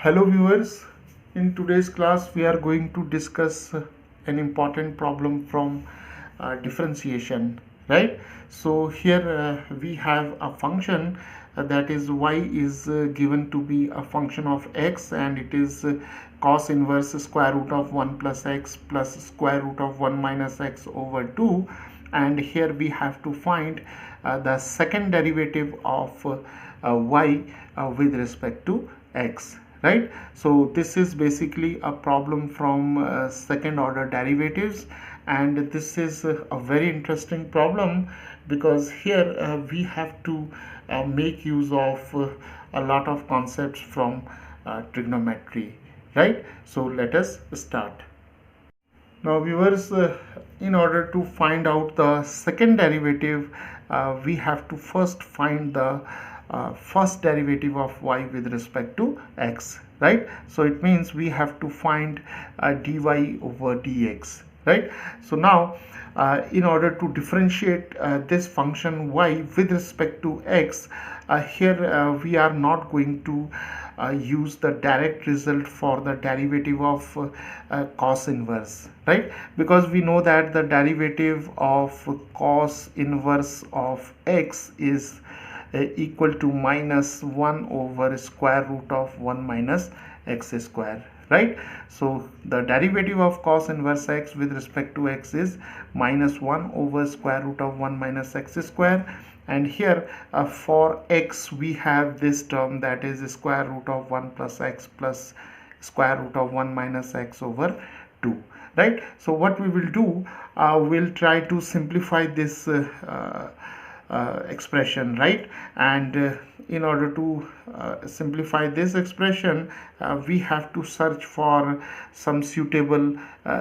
Hello viewers, in today's class we are going to discuss an important problem from differentiation, right? So here we have a function that is y is given to be a function of x, and it is cos inverse square root of 1 plus x plus square root of 1 minus x over 2, and here we have to find the second derivative of y with respect to x, right? So this is basically a problem from second order derivatives, and this is a very interesting problem because here we have to make use of a lot of concepts from trigonometry, right? So let us start. Now viewers, in order to find out the second derivative, we have to first find the first derivative of y with respect to x, right? So it means we have to find dy over dx, right? So now in order to differentiate this function y with respect to x, here we are not going to use the direct result for the derivative of cos inverse, right? Because we know that the derivative of cos inverse of x is equal to minus 1 over square root of 1 minus x square, right? So the derivative of cos inverse x with respect to x is minus 1 over square root of 1 minus x square, and here for x we have this term, that is square root of 1 plus x plus square root of 1 minus x over 2, right? So what we will do, we'll try to simplify this expression, right? And in order to simplify this expression, we have to search for some suitable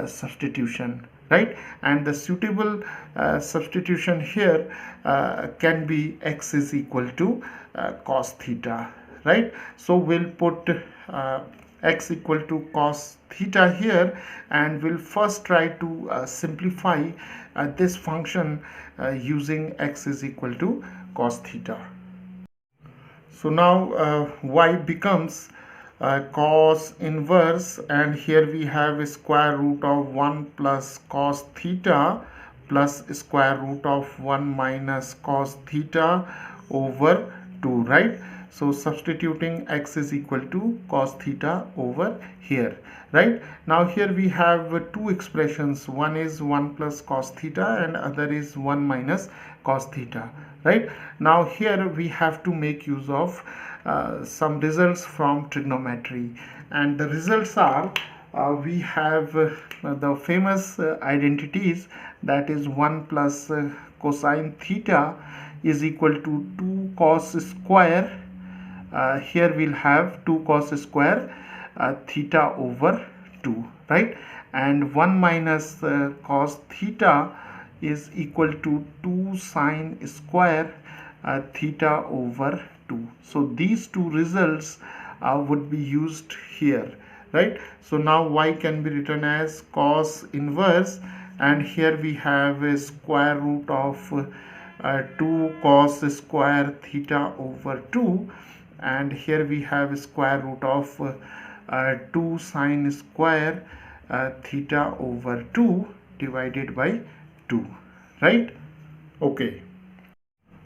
substitution, right? And the suitable substitution here can be x is equal to cos theta, right? So we'll put x equal to cos theta here, and we'll first try to simplify this function using x is equal to cos theta. So now y becomes cos inverse, and here we have square root of 1 plus cos theta plus square root of 1 minus cos theta over 2, right? So substituting x is equal to cos theta over here, right? Now here we have two expressions, one is 1 plus cos theta and other is 1 minus cos theta, right? Now here we have to make use of some results from trigonometry, and the results are we have the famous identities, that is 1 plus cosine theta is equal to 2 cos square. Here we'll have 2 cos square theta over 2, right? And 1 minus cos theta is equal to 2 sine square theta over 2. So these two results would be used here, right? So now y can be written as cos inverse, and here we have a square root of 2 cos square theta over 2, and here we have square root of 2 sine square theta over 2 divided by 2, right? Okay.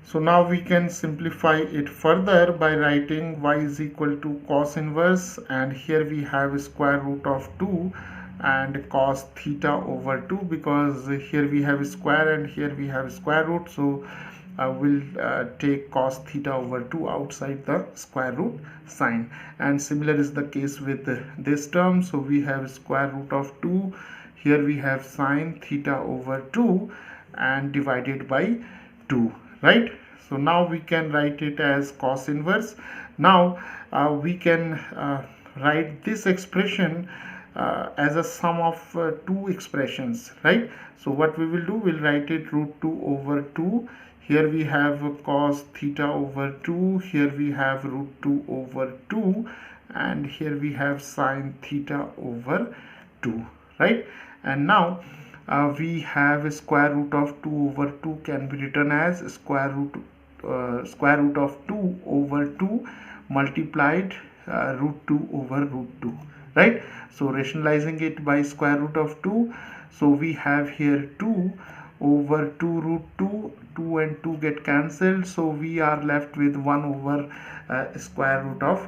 So now we can simplify it further by writing y is equal to cos inverse, and here we have square root of 2 and cos theta over 2, because here we have square and here we have square root, so we'll take cos theta over 2 outside the square root sign. And similar is the case with this term, so we have square root of 2, here we have sine theta over 2 and divided by 2, right? So now we can write it as cos inverse. Now we can write this expression as a sum of two expressions, right? So what we will do, we'll write it root 2 over 2. Here we have cos theta over 2, here we have root 2 over 2, and here we have sine theta over 2, right? And now we have square root of 2 over 2 can be written as square root of 2 over 2 multiplied root 2 over root 2, right? So rationalizing it by square root of 2, so we have here 2 over 2 root 2, 2 and 2 get cancelled, so we are left with 1 over square root of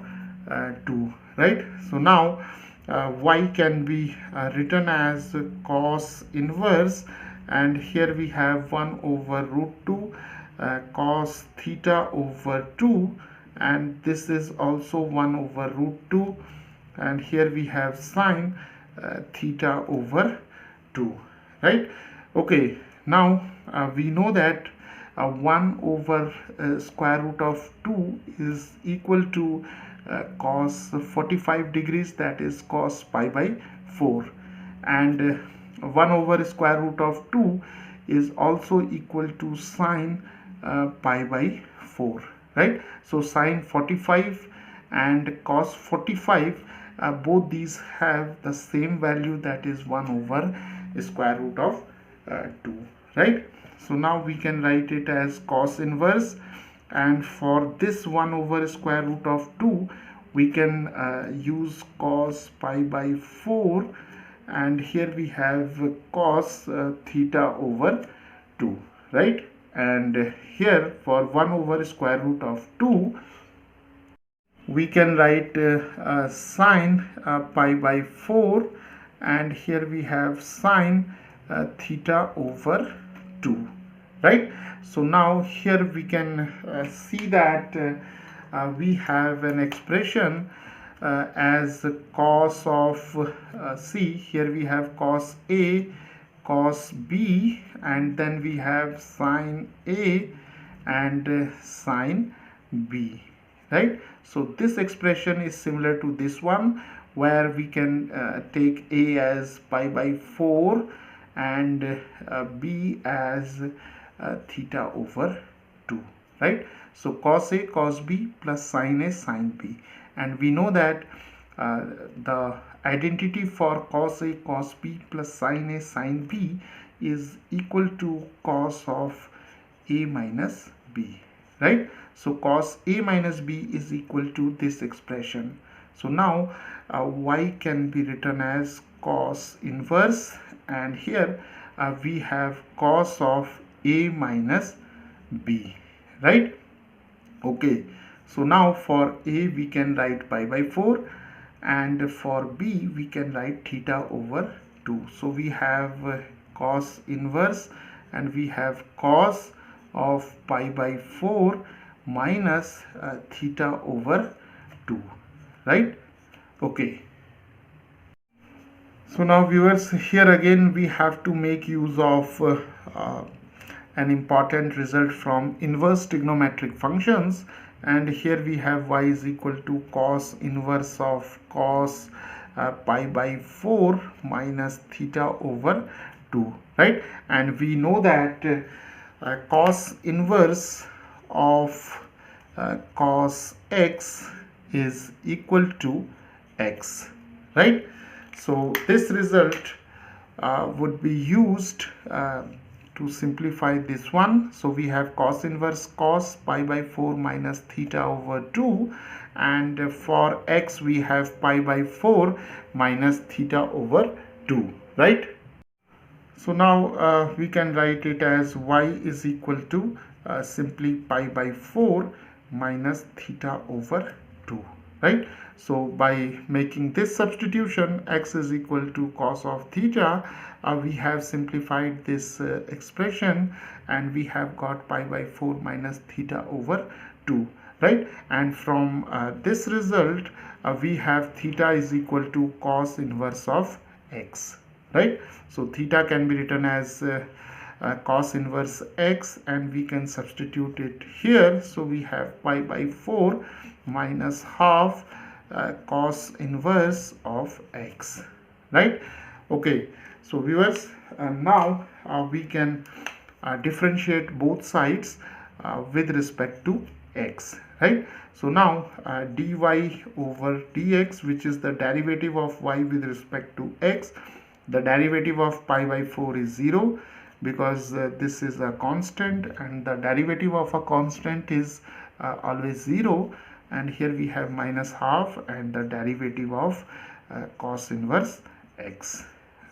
2, right? So now y can be written as cos inverse, and here we have 1 over root 2 cos theta over 2, and this is also 1 over root 2, and here we have sine theta over 2, right? Okay, now we know that 1 over square root of 2 is equal to cos 45 degrees, that is cos pi by 4, and 1 over square root of 2 is also equal to sine pi by 4, right? So sine 45 and cos 45, both these have the same value, that is 1 over square root of 2, right? So now we can write it as cos inverse, and for this 1 over square root of 2 we can use cos pi by 4, and here we have cos theta over 2, right? And here for 1 over square root of 2 we can write sine pi by 4, and here we have sine theta over 2, right? So now here we can see that we have an expression as cos of C. Here we have cos A, cos B, and then we have sine A and sine B, right? So this expression is similar to this one, where we can take A as pi by 4 and B as theta over 2, right? So cos A cos B plus sin A sin B, and we know that the identity for cos A cos B plus sin A sin B is equal to cos of A minus B, right? So cos A minus B is equal to this expression. So now y can be written as cos inverse, and here we have cos of A minus B, right? Okay, so now for A we can write pi by 4, and for B we can write theta over 2. So we have cos inverse, and we have cos of pi by 4 minus theta over 2, right? Okay. So now viewers, here again we have to make use of an important result from inverse trigonometric functions, and here we have y is equal to cos inverse of cos pi by 4 minus theta over 2, right? And we know that cos inverse of cos x is equal to x, right? So this result would be used to simplify this one. So we have cos inverse cos pi by 4 minus theta over 2, and for x we have pi by 4 minus theta over 2, right? So now we can write it as y is equal to simply pi by 4 minus theta over 2, right? So by making this substitution, x is equal to cos of theta, we have simplified this expression, and we have got pi by 4 minus theta over 2, right? And from this result we have theta is equal to cos inverse of x, right? So theta can be written as cos inverse x, and we can substitute it here. So we have pi by 4 minus half cos inverse of x, right? Okay, so viewers, now we can differentiate both sides with respect to x, right? So now dy over dx, which is the derivative of y with respect to x, the derivative of pi by 4 is 0, because this is a constant, and the derivative of a constant is always 0. and here we have minus half and the derivative of cos inverse x,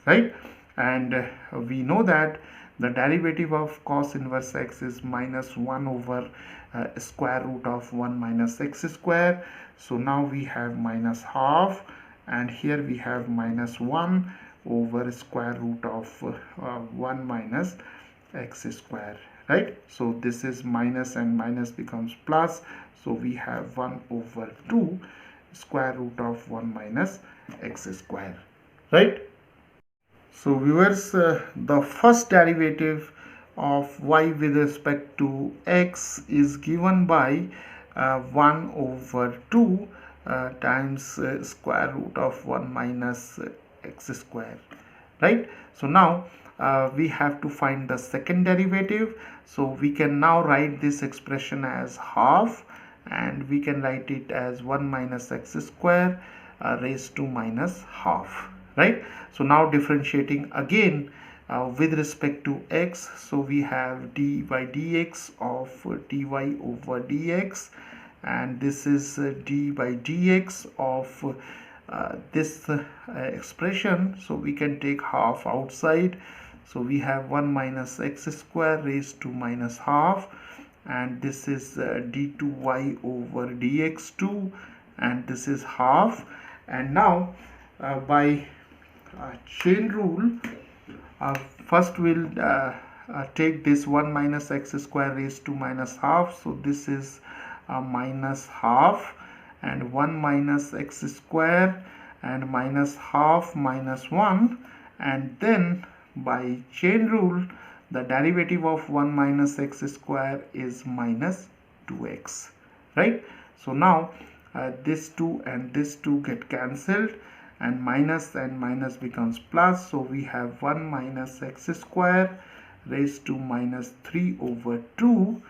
right? And we know that the derivative of cos inverse x is minus 1 over square root of 1 minus x square. So now we have minus half, and here we have minus 1 over square root of 1 minus x square, right? So this is minus and minus becomes plus, so we have 1 over 2 square root of 1 minus x square, right? So viewers, the first derivative of y with respect to x is given by 1 over 2 times square root of 1 minus x square, right? So now we have to find the second derivative, so we can now write this expression as half, and we can write it as 1 minus x square raised to minus half, right? So now differentiating again with respect to x, so we have d by dx of dy over dx, and this is d by dx of this expression, so we can take half outside, so we have 1 minus x square raised to minus half, and this is d2y over dx2, and this is half. And now by chain rule, first we'll take this 1 minus x square raised to minus half, so this is minus half, and 1 minus x square and minus half minus 1, and then by chain rule the derivative of 1 minus x square is minus 2x, right? So now this 2 and this 2 get cancelled, and minus becomes plus, so we have 1 minus x square raised to minus 3 over 2,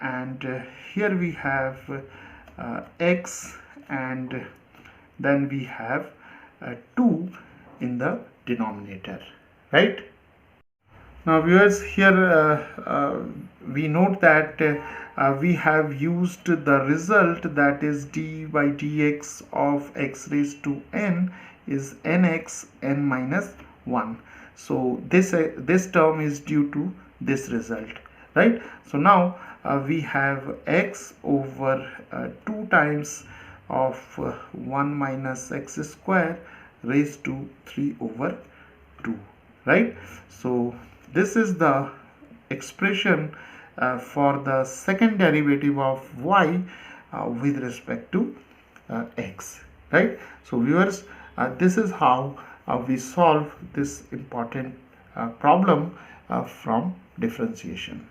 and here we have x, and then we have 2 in the denominator, right? Now viewers, here we note that we have used the result, that is d by dx of x raised to n is nx n minus 1. So this term is due to this result, right? So now we have x over 2 times of 1 minus x square raised to 3 over 2, right? So this is the expression for the second derivative of y with respect to x, right? So viewers, this is how we solve this important problem from differentiation.